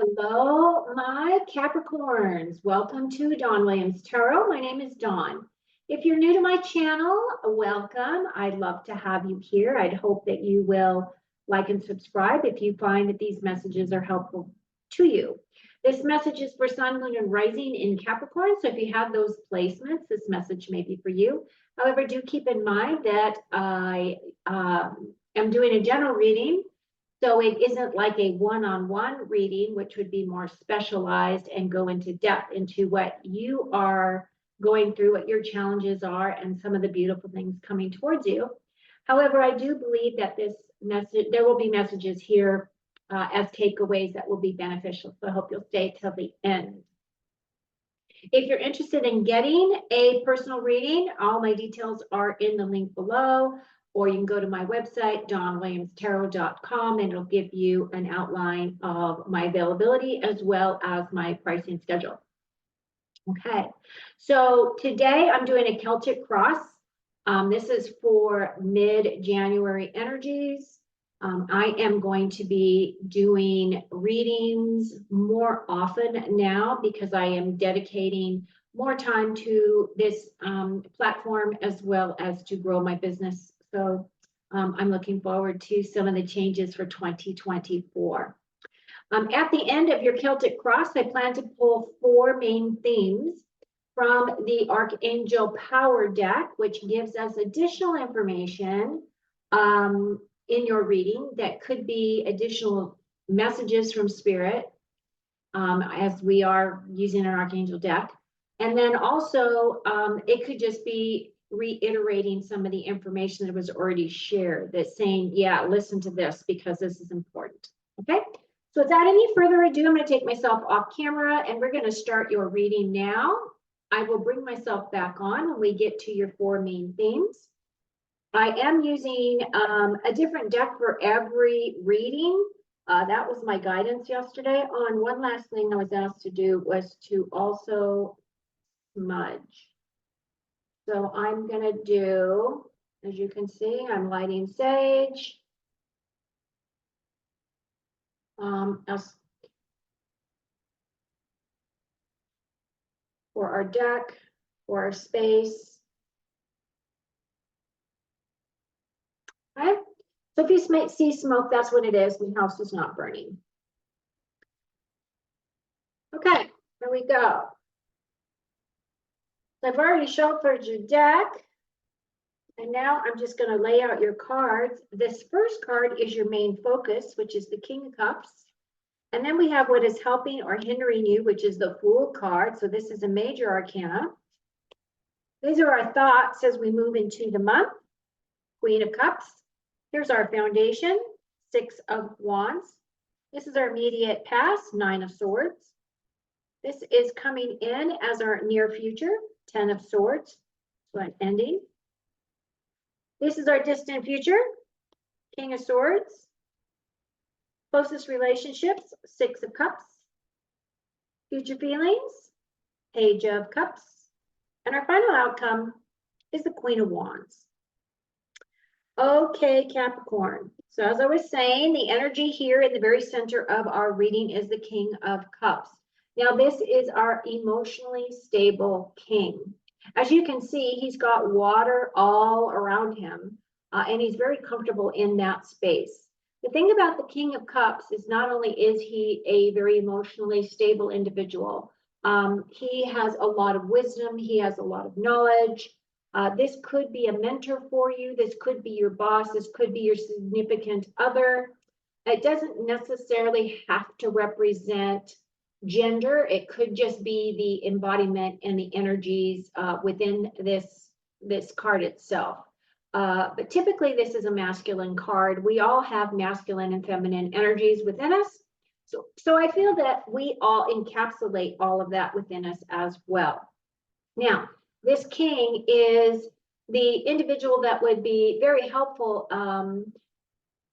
Hello, my Capricorns. Welcome to Dawn Williams Tarot. My name is Dawn. If you're new to my channel, welcome. I'd love to have you here. I'd hope that you will like and subscribe if you find that these messages are helpful to you. This message is for Sun, Moon, and Rising in Capricorn. So if you have those placements, this message may be for you. However, do keep in mind that I am doing a general reading. So it isn't like a one-on-one reading, which would be more specialized and go into depth into what you are going through, what your challenges are, and some of the beautiful things coming towards you. However, I do believe that this message, there will be messages here as takeaways that will be beneficial. So I hope you'll stay till the end. If you're interested in getting a personal reading, all my details are in the link below. Or you can go to my website, dawnwilliamstarot.com, and it'll give you an outline of my availability as well as my pricing schedule. Okay, so today I'm doing a Celtic cross. This is for mid-January energies. I am going to be doing readings more often now because I am dedicating more time to this platform as well as to grow my business. So I'm looking forward to some of the changes for 2024. At the end of your Celtic cross, I plan to pull 4 main themes from the Archangel Power deck, which gives us additional information in your reading that could be additional messages from Spirit as we are using an Archangel deck. And then also it could just be reiterating some of the information that was already shared, that's saying, yeah, listen to this because this is important. Okay, so without any further ado, I'm going to take myself off camera and we're going to start your reading now. I will bring myself back on when we get to your 4 main themes. I am using a different deck for every reading. That was my guidance yesterday. One last thing I was asked to do was to also smudge. So I'm going to do, as you can see, I'm lighting sage. For our deck, for our space. Okay. So if you see smoke, that's what it is. The house is not burning. Okay, here we go. I've already shuffled your deck. And now I'm just going to lay out your cards. This first card is your main focus, which is the King of Cups. And then we have what is helping or hindering you, which is the Fool card. So this is a major arcana. These are our thoughts as we move into the month. Queen of Cups. Here's our foundation, 6 of Wands. This is our immediate past, 9 of Swords. This is coming in as our near future, 10 of Swords. So an ending. This is our distant future, King of Swords. Closest relationships, 6 of Cups. Future feelings, Page of Cups. And our final outcome is the Queen of Wands. Okay, Capricorn. So as I was saying, the energy here in the very center of our reading is the King of Cups. Now, this is our emotionally stable king. As you can see, he's got water all around him, and he's very comfortable in that space. The thing about the King of Cups is not only is he a very emotionally stable individual, he has a lot of wisdom, he has a lot of knowledge. This could be a mentor for you, this could be your boss, this could be your significant other. It doesn't necessarily have to represent gender. It could just be the embodiment and the energies within this card itself. But typically this is a masculine card. We all have masculine and feminine energies within us. So I feel that we all encapsulate all of that within us as well. Now, this king is the individual that would be very helpful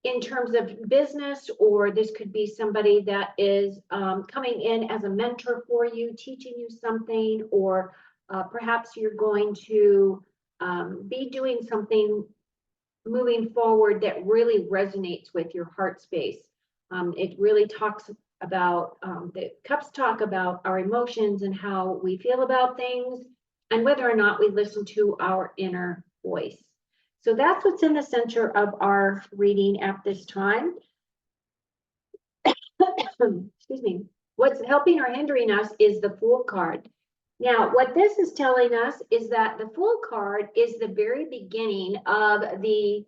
in terms of business, or this could be somebody that is coming in as a mentor for you, teaching you something, or perhaps you're going to be doing something moving forward that really resonates with your heart space. It really talks about the cups talk about our emotions and how we feel about things, and whether or not we listen to our inner voice. So that's what's in the center of our reading at this time. Excuse me. What's helping or hindering us is the Fool card. Now, what this is telling us is that the Fool card is the very beginning of the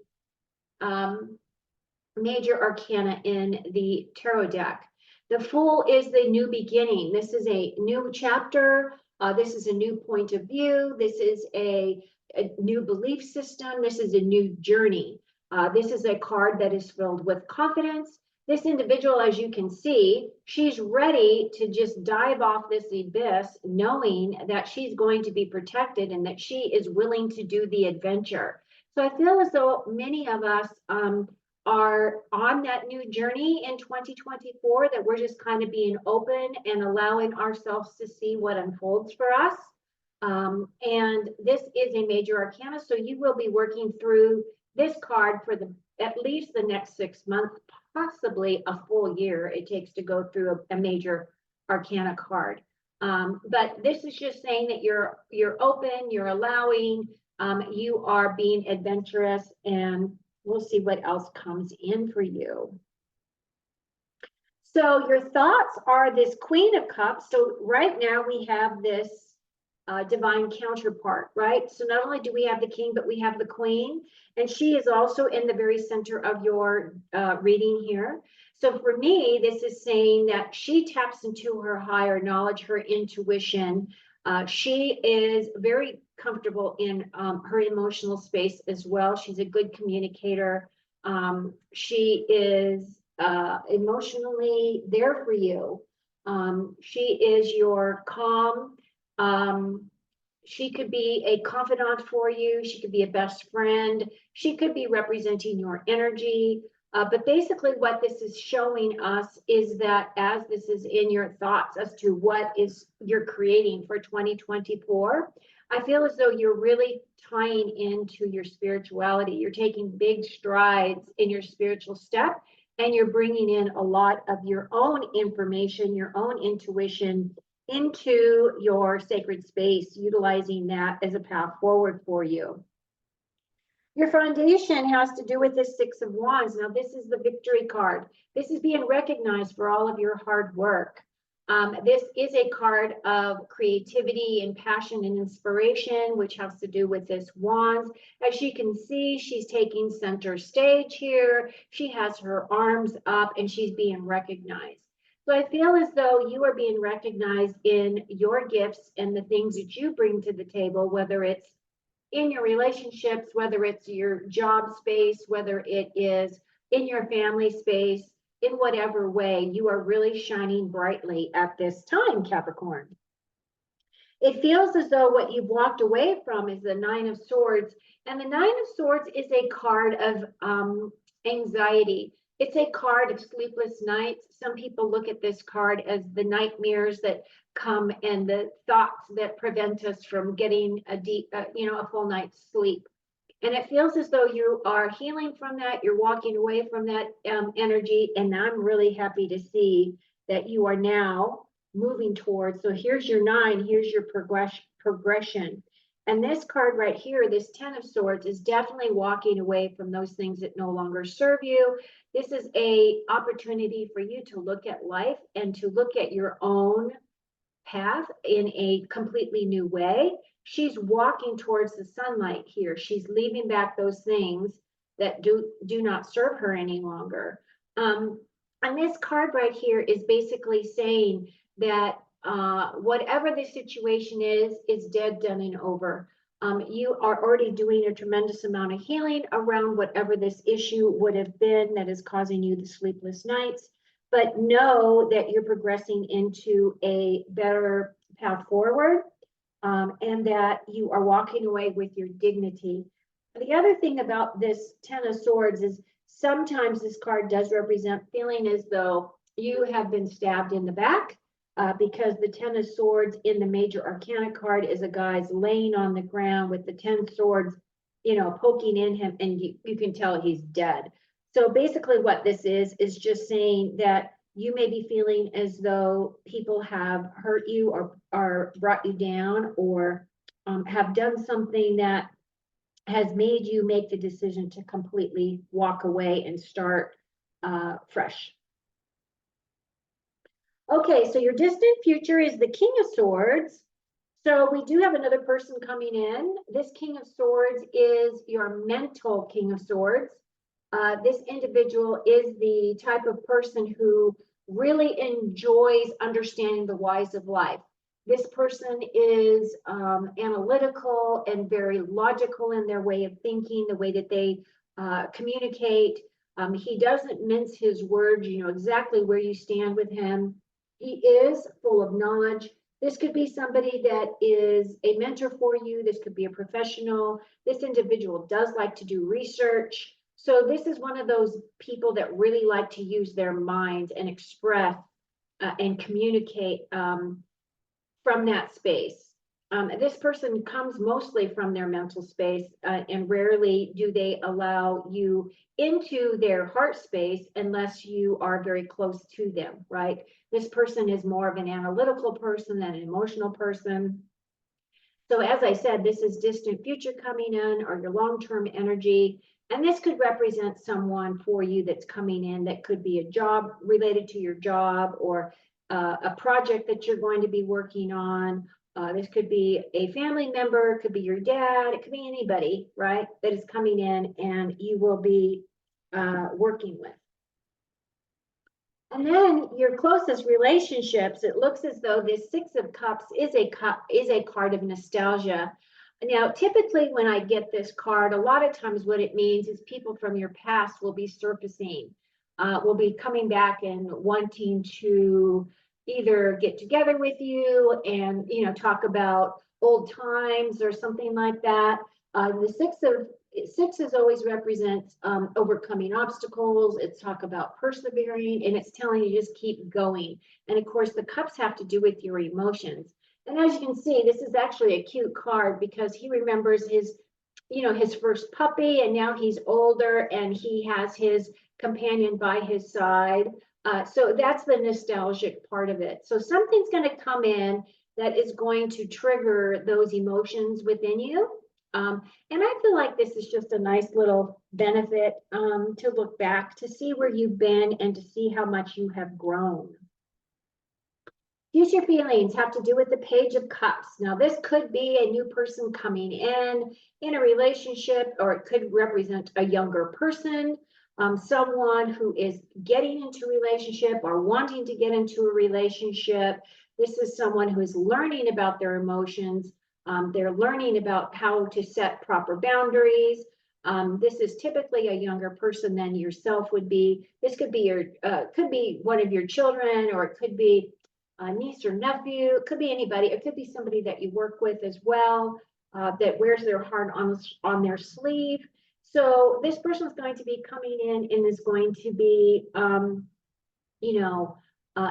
major arcana in the tarot deck. The Fool is the new beginning. This is a new chapter. This is a new point of view. This is a new belief system. This is a new journey. This is a card that is filled with confidence. This individual, as you can see, she's ready to just dive off this abyss, knowing that she's going to be protected and that she is willing to do the adventure. So I feel as though many of us are on that new journey in 2024, that we're just kind of being open and allowing ourselves to see what unfolds for us. And this is a major arcana, so you will be working through this card for at least the next 6 months, possibly a full year it takes to go through a major arcana card. But this is just saying that you're open, you're allowing, you are being adventurous, and we'll see what else comes in for you. So your thoughts are this Queen of Cups. So right now we have this divine counterpart, right? So not only do we have the King, but we have the Queen, and she is also in the very center of your reading here. So for me, this is saying that she taps into her higher knowledge, her intuition. She is very comfortable in her emotional space as well. She's a good communicator. She is emotionally there for you. She is your calm. She could be a confidant for you. She could be a best friend. She could be representing your energy. But basically what this is showing us is that as this is in your thoughts as to what is you're creating for 2024, I feel as though you're really tying into your spirituality. You're taking big strides in your spiritual step, and you're bringing in a lot of your own information, your own intuition into your sacred space, utilizing that as a path forward for you. Your foundation has to do with the Six of Wands. Now, this is the victory card. This is being recognized for all of your hard work. This is a card of creativity and passion and inspiration, which has to do with this Wands. As you can see, she's taking center stage here. She has her arms up and she's being recognized. So I feel as though you are being recognized in your gifts and the things that you bring to the table, whether it's in your relationships, whether it's your job space, whether it is in your family space, in whatever way, you are really shining brightly at this time, Capricorn. It feels as though what you've walked away from is the Nine of Swords. And the Nine of Swords is a card of anxiety. It's a card of sleepless nights. Some people look at this card as the nightmares that come and the thoughts that prevent us from getting a deep, a full night's sleep. And it feels as though you are healing from that. You're walking away from that energy. And I'm really happy to see that you are now moving towards. So here's your 9. Here's your progression. And this card right here, this 10 of Swords, is definitely walking away from those things that no longer serve you. This is a opportunity for you to look at life and to look at your own path in a completely new way. She's walking towards the sunlight here. She's leaving back those things that do not serve her any longer. And this card right here is basically saying that whatever the situation is dead, done, and over. You are already doing a tremendous amount of healing around whatever this issue would have been that is causing you the sleepless nights. But know that you're progressing into a better path forward, and that you are walking away with your dignity. The other thing about this 10 of Swords is sometimes this card does represent feeling as though you have been stabbed in the back, because the 10 of Swords in the major arcana card is a guy's laying on the ground with the 10 swords, poking in him, and you can tell he's dead. So basically what this is just saying that you may be feeling as though people have hurt you or brought you down, or have done something that has made you make the decision to completely walk away and start fresh. Okay, so your distant future is the King of Swords. So we do have another person coming in. This King of Swords is your mental King of Swords. This individual is the type of person who really enjoys understanding the whys of life. This person is analytical and very logical in their way of thinking, the way that they communicate. He doesn't mince his words. You know exactly where you stand with him. He is full of knowledge. This could be somebody that is a mentor for you. This could be a professional. This individual does like to do research. So this is one of those people that really like to use their minds and express and communicate from that space. This person comes mostly from their mental space, and rarely do they allow you into their heart space unless you are very close to them, right? This person is more of an analytical person than an emotional person. So as I said, this is distant future coming in, or your long-term energy. And this could represent someone for you that's coming in that could be a job related to your job, or a project that you're going to be working on. This could be a family member, it could be your dad, it could be anybody, right, that is coming in and you will be working with. And then your closest relationships, it looks as though this Six of Cups is a card of nostalgia. Now, typically when I get this card, a lot of times what it means is people from your past will be surfacing, will be coming back and wanting to either get together with you and, you know, talk about old times or something like that. The sixes always represents overcoming obstacles. It's talk about persevering, and it's telling you just keep going. And of course, the cups have to do with your emotions. And as you can see, this is actually a cute card because he remembers his, you know, his first puppy, and now he's older and he has his companion by his side. So that's the nostalgic part of it. So something's going to come in that is going to trigger those emotions within you. And I feel like this is just a nice little benefit to look back, to see where you've been and to see how much you have grown. Future feelings have to do with the Page of Cups. Now, this could be a new person coming in a relationship, or it could represent a younger person, someone who is getting into a relationship or wanting to get into a relationship. This is someone who is learning about their emotions. They're learning about how to set proper boundaries. This is typically a younger person than yourself would be. This could be could be one of your children, or it could be a niece or nephew. It could be anybody. It could be somebody that you work with as well, that wears their heart on their sleeve. So this person is going to be coming in and is going to be, you know,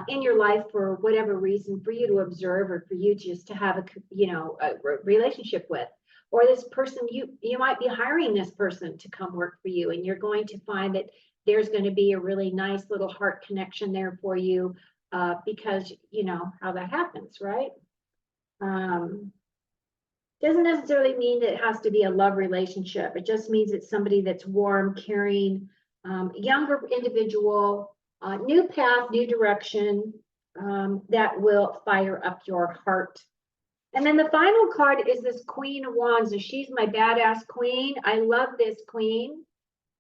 in your life for whatever reason, for you to observe or for you just to have a, you know, a relationship with. Or this person, you might be hiring this person to come work for you, and you're going to find that there's going to be a really nice little heart connection there for you, because you know how that happens, right? Doesn't necessarily mean that it has to be a love relationship. It just means it's somebody that's warm, caring, younger individual, new path, new direction, that will fire up your heart. And then the final card is this Queen of Wands, and she's my badass queen. I love this queen.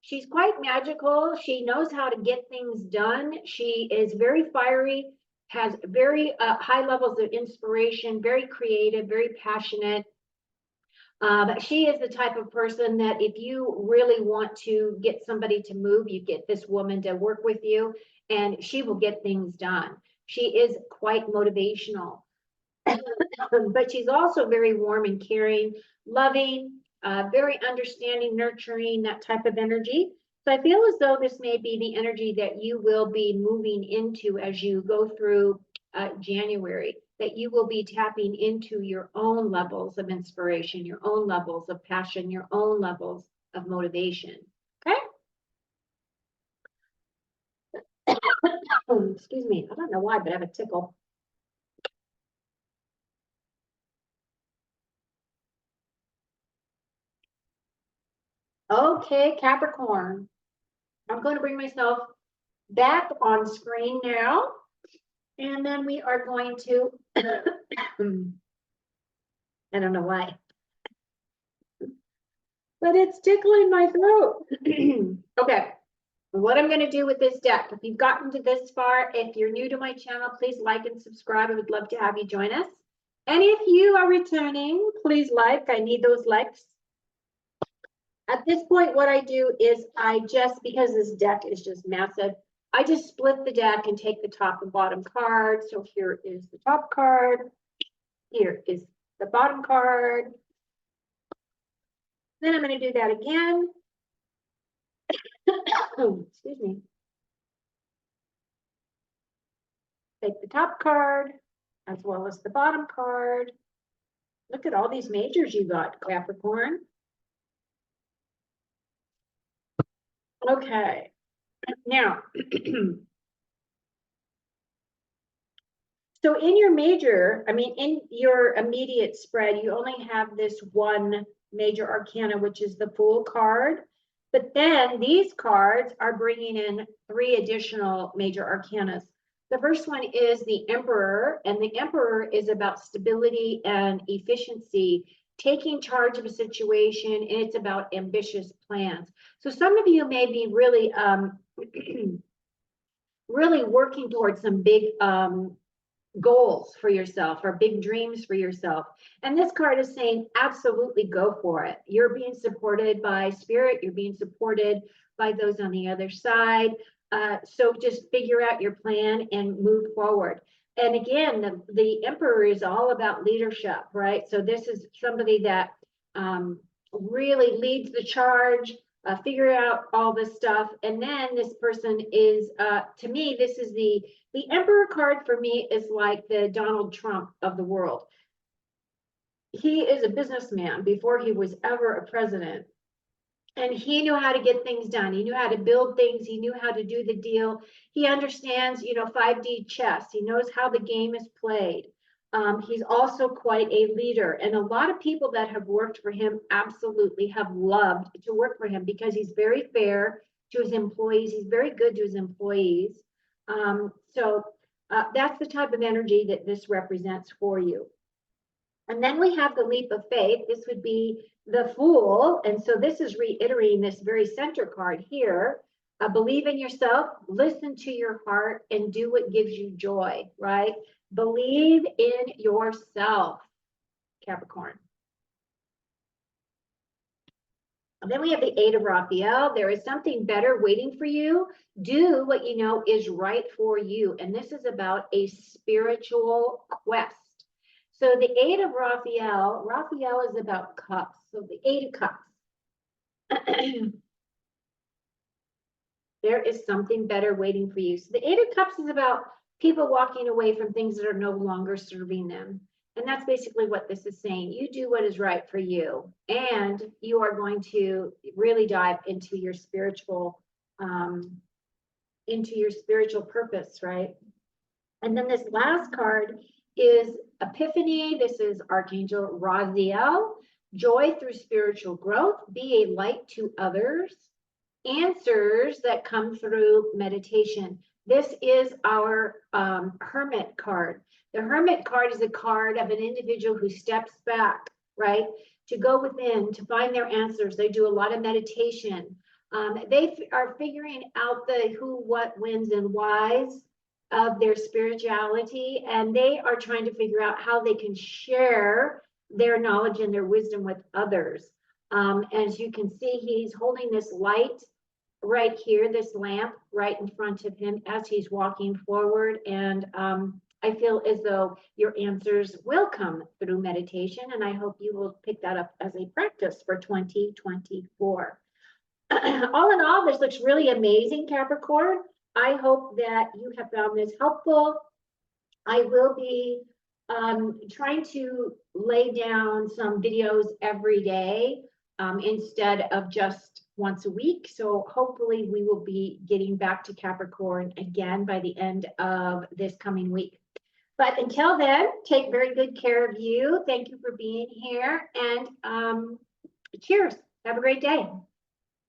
She's quite magical. She knows how to get things done. She is very fiery, has very high levels of inspiration, very creative, very passionate. But she is the type of person that if you really want to get somebody to move, you get this woman to work with you, and she will get things done. She is quite motivational, but she's also very warm and caring, loving, very understanding, nurturing, that type of energy. So I feel as though this may be the energy that you will be moving into as you go through January, that you will be tapping into your own levels of inspiration, your own levels of passion, your own levels of motivation. Okay. Excuse me. I don't know why, but I have a tickle. Okay, Capricorn. I'm going to bring myself back on screen now. And then we are going to, I don't know why, but it's tickling my throat. Okay, what I'm going to do with this deck, if you've gotten to this far, if you're new to my channel, please like and subscribe. I would love to have you join us. And if you are returning, please like. I need those likes. At this point, what I do is I just, because this deck is just massive, I just split the deck and take the top and bottom card. So here is the top card. Here is the bottom card. Then I'm going to do that again. Excuse me. Take the top card as well as the bottom card. Look at all these majors you got, Capricorn. Okay. Now, so in your major, I mean, in your immediate spread, you only have this one major arcana, which is the Fool card. But then these cards are bringing in 3 additional major arcanas. The first one is the Emperor, and the Emperor is about stability and efficiency, taking charge of a situation, and it's about ambitious plans. So some of you may be really, really working towards some big goals for yourself or big dreams for yourself. And this card is saying, absolutely go for it. You're being supported by spirit. You're being supported by those on the other side. So just figure out your plan and move forward. And again, the Emperor is all about leadership, right? So this is somebody that really leads the charge, figure out all this stuff. And then this person is, to me, this is the Emperor card for me is like the Donald Trump of the world. He is a businessman before he was ever a president. And he knew how to get things done. He knew how to build things. He knew how to do the deal. He understands, 5D chess. He knows how the game is played. He's also quite a leader. And a lot of people that have worked for him absolutely have loved to work for him because he's very fair to his employees. He's very good to his employees. So that's the type of energy that this represents for you. And then we have the leap of faith. This would be the Fool. And so this is reiterating this very center card here. Believe in yourself, listen to your heart, and do what gives you joy, right? Believe in yourself, Capricorn. And then we have the 8 of Raphael. There is something better waiting for you. Do what you know is right for you. And this is about a spiritual quest. So the 8 of Raphael is about cups. So the 8 of cups. There is something better waiting for you. So the 8 of cups is about people walking away from things that are no longer serving them. And that's basically what this is saying. You do what is right for you, and you are going to really dive into your spiritual purpose, right? And then this last card is Epiphany. This is Archangel Raziel. Joy through spiritual growth. Be a light to others. Answers that come through meditation. This is our Hermit card. The Hermit card is a card of an individual who steps back, right, to go within, to find their answers. They do a lot of meditation. They are figuring out the who, what, whens, and whys of their spirituality, and they are trying to figure out how they can share their knowledge and their wisdom with others. As you can see, he's holding this light right here, this lamp right in front of him as he's walking forward. And I feel as though your answers will come through meditation, and I hope you will pick that up as a practice for 2024. All in all, this looks really amazing, Capricorn. I hope that you have found this helpful. I will be trying to lay down some videos every day instead of just once a week. So hopefully we will be getting back to Capricorn again by the end of this coming week. But until then, take very good care of you. Thank you for being here, and cheers. Have a great day.